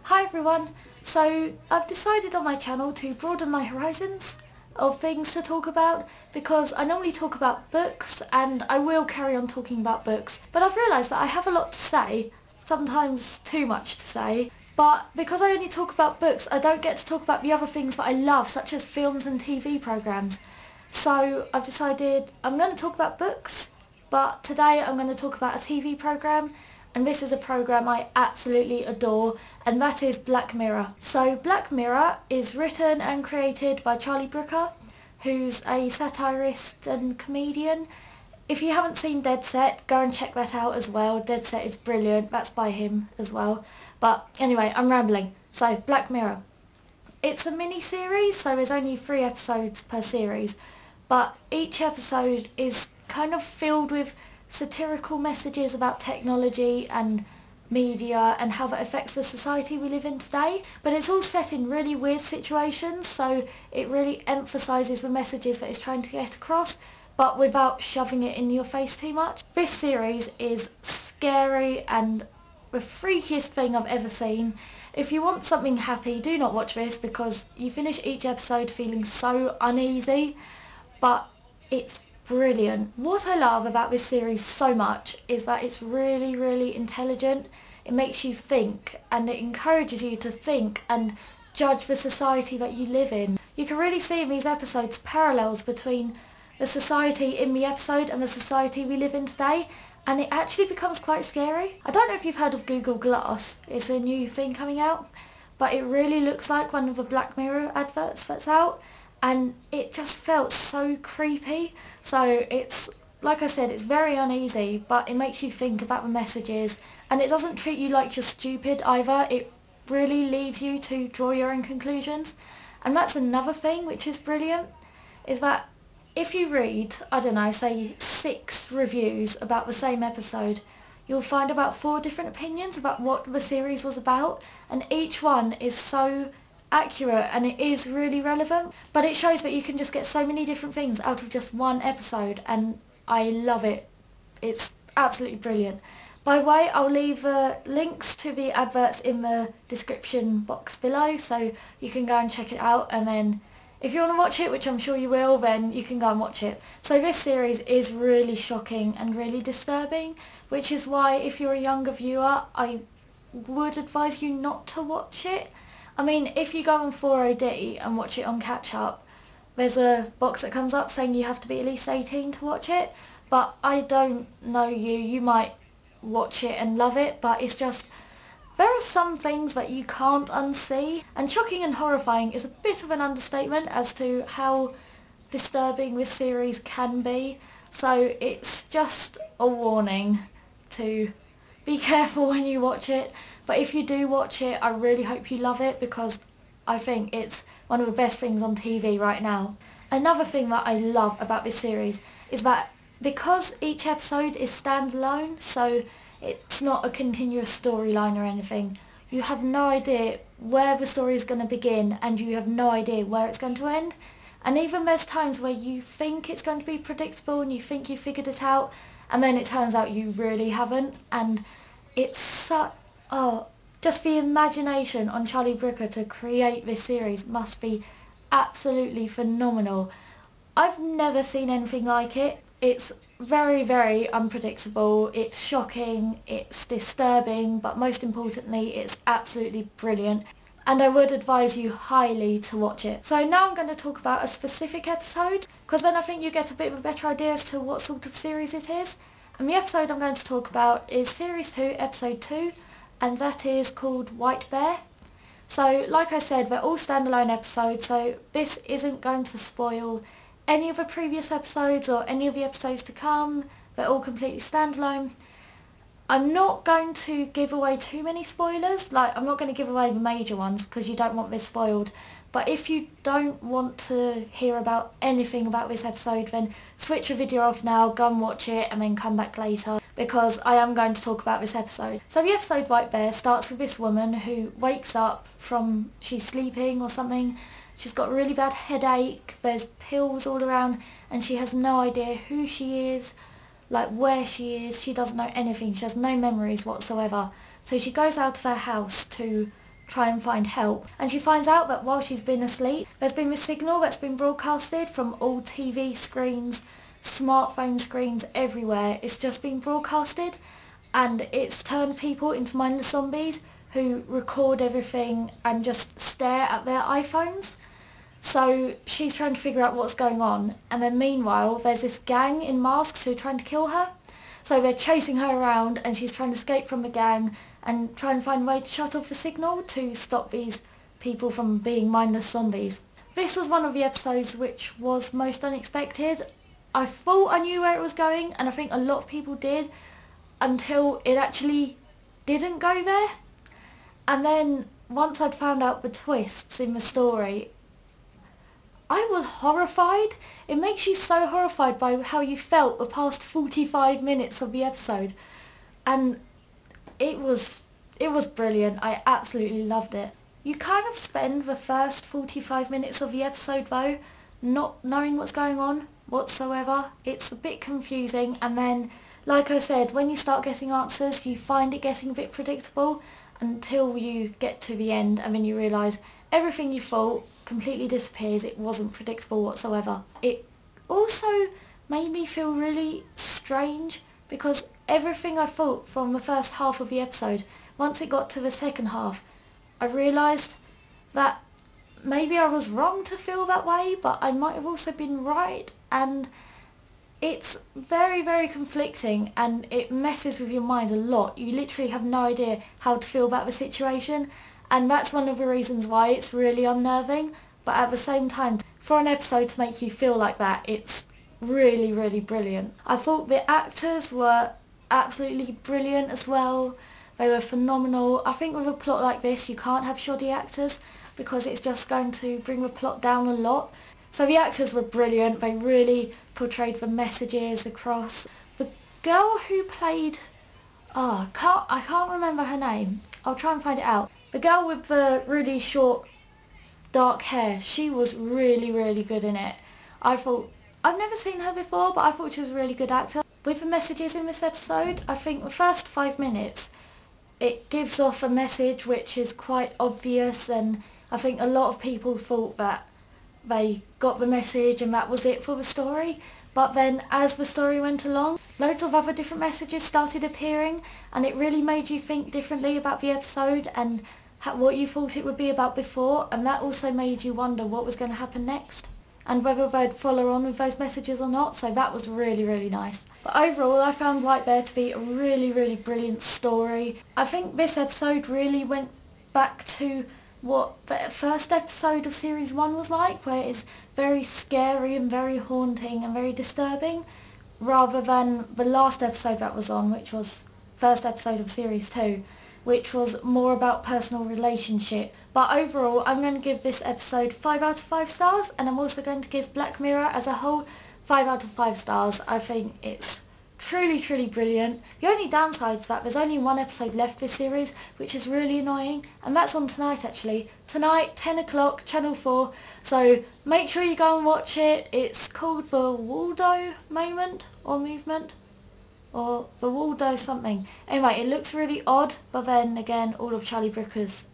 Hi everyone! So I've decided on my channel to broaden my horizons of things to talk about because I normally talk about books and I will carry on talking about books, but I've realised that I have a lot to say, sometimes too much to say, but because I only talk about books I don't get to talk about the other things that I love, such as films and TV programmes. So I've decided I'm going to talk about books, but today I'm going to talk about a TV programme, and this is a programme I absolutely adore, and that is Black Mirror. So Black Mirror is written and created by Charlie Brooker, who's a satirist and comedian. If you haven't seen Dead Set, go and check that out as well. Dead Set is brilliant, that's by him as well. But anyway, I'm rambling. So Black Mirror. It's a mini-series, so there's only 3 episodes per series, but each episode is kind of filled with satirical messages about technology and media and how that affects the society we live in today. But it's all set in really weird situations, so it really emphasises the messages that it's trying to get across, but without shoving it in your face too much. This series is scary and the freakiest thing I've ever seen. If you want something happy, do not watch this because you finish each episode feeling so uneasy, but it's brilliant. What I love about this series so much is that it's really, really intelligent. It makes you think and it encourages you to think and judge the society that you live in. You can really see in these episodes parallels between the society in the episode and the society we live in today, and it actually becomes quite scary. I don't know if you've heard of Google Glass. It's a new thing coming out, but it really looks like one of the Black Mirror adverts that's out, and it just felt so creepy. So it's, like I said, it's very uneasy, but it makes you think about the messages, and it doesn't treat you like you're stupid either. It really leaves you to draw your own conclusions. And that's another thing which is brilliant, is that if you read, I don't know, say 6 reviews about the same episode, you'll find about 4 different opinions about what the series was about, and each one is so accurate and it is really relevant. But it shows that you can just get so many different things out of just one episode, and I love it. It's absolutely brilliant. By the way, I'll leave links to the adverts in the description box below, so you can go and check it out, and then if you want to watch it, which I'm sure you will, then you can go and watch it. So this series is really shocking and really disturbing, which is why if you're a younger viewer, I would advise you not to watch it. I mean, if you go on 4OD and watch it on catch up, there's a box that comes up saying you have to be at least 18 to watch it, but I don't know you, you might watch it and love it, but it's just, there are some things that you can't unsee, and shocking and horrifying is a bit of an understatement as to how disturbing this series can be. So it's just a warning to be careful when you watch it, but if you do watch it, I really hope you love it because I think it's one of the best things on TV right now. Another thing that I love about this series is that because each episode is standalone, so it's not a continuous storyline or anything, you have no idea where the story is going to begin and you have no idea where it's going to end. And even there's times where you think it's going to be predictable and you think you figured it out, and then it turns out you really haven't. And it's such, just the imagination on Charlie Brooker to create this series must be absolutely phenomenal. I've never seen anything like it. It's very, very unpredictable, it's shocking, it's disturbing, but most importantly it's absolutely brilliant, and I would advise you highly to watch it. So now I'm going to talk about a specific episode, because then I think you get a bit of a better idea as to what sort of series it is. And the episode I'm going to talk about is Series 2, Episode 2, and that is called White Bear. So like I said, they're all standalone episodes, so this isn't going to spoil any of the previous episodes or any of the episodes to come. They're all completely standalone. I'm not going to give away too many spoilers, like I'm not going to give away the major ones because you don't want this spoiled, but if you don't want to hear about anything about this episode, then switch the video off now, go and watch it and then come back later, because I am going to talk about this episode. So the episode White Bear starts with this woman who wakes up from, she's sleeping or something, she's got a really bad headache, there's pills all around, and she has no idea who she is, like where she is, she doesn't know anything, she has no memories whatsoever. So she goes out of her house to try and find help. And she finds out that while she's been asleep, there's been this signal that's been broadcasted from all TV screens, smartphone screens, everywhere. It's just been broadcasted, and it's turned people into mindless zombies who record everything and just stare at their iPhones. So she's trying to figure out what's going on, and then meanwhile there's this gang in masks who are trying to kill her. So they're chasing her around and she's trying to escape from the gang and try and find a way to shut off the signal to stop these people from being mindless zombies. This was one of the episodes which was most unexpected. I thought I knew where it was going, and I think a lot of people did, until it actually didn't go there. And then once I'd found out the twists in the story, I was horrified. It makes you so horrified by how you felt the past 45 minutes of the episode. And it was brilliant. I absolutely loved it. You kind of spend the first 45 minutes of the episode though not knowing what's going on whatsoever. It's a bit confusing, and then, like I said, when you start getting answers you find it getting a bit predictable until you get to the end, and then you realise everything you thought completely disappears. It wasn't predictable whatsoever. It also made me feel really strange, because everything I thought from the first half of the episode, once it got to the second half, I realised that maybe I was wrong to feel that way, but I might have also been right, and it's very, very conflicting, and it messes with your mind a lot. You literally have no idea how to feel about the situation, and that's one of the reasons why it's really unnerving. But at the same time, for an episode to make you feel like that, it's really, really brilliant. I thought the actors were absolutely brilliant as well. They were phenomenal. I think with a plot like this you can't have shoddy actors, because it's just going to bring the plot down a lot. So the actors were brilliant. They really portrayed the messages across. The girl who played... I can't remember her name. I'll try and find it out. The girl with the really short, dark hair, she was really, really good in it. I've never seen her before, but I thought she was a really good actor. With the messages in this episode, I think the first 5 minutes, it gives off a message which is quite obvious, and I think a lot of people thought that they got the message and that was it for the story. But then as the story went along, loads of other different messages started appearing, and it really made you think differently about the episode and what you thought it would be about before, and that also made you wonder what was going to happen next and whether they'd follow on with those messages or not. So that was really, really nice. But overall I found White Bear to be a really, really brilliant story. I think this episode really went back to what the first episode of Series 1 was like, where it's very scary and very haunting and very disturbing, rather than the last episode that was on, which was first episode of Series 2, which was more about personal relationship. But overall I'm going to give this episode 5 out of 5 stars, and I'm also going to give Black Mirror as a whole 5 out of 5 stars. I think it's truly, truly brilliant. The only downside is that there's only one episode left this series, which is really annoying, and that's on tonight actually. Tonight, 10 o'clock, Channel 4, so make sure you go and watch it. It's called The Waldo Moment, or Movement, or The Waldo something. Anyway, it looks really odd, but then again, all of Charlie Brooker's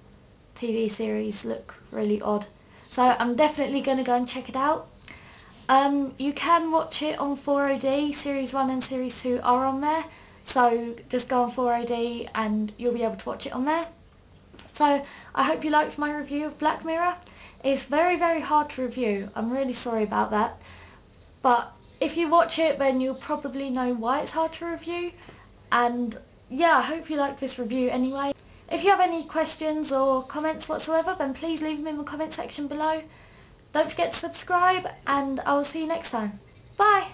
TV series look really odd. So I'm definitely going to go and check it out. You can watch it on 4OD, Series 1 and Series 2 are on there, so just go on 4OD and you'll be able to watch it on there. So I hope you liked my review of Black Mirror. It's very, very hard to review, I'm really sorry about that, but if you watch it then you'll probably know why it's hard to review, and yeah, I hope you liked this review anyway. If you have any questions or comments whatsoever, then please leave them in the comment section below. Don't forget to subscribe, and I will see you next time. Bye!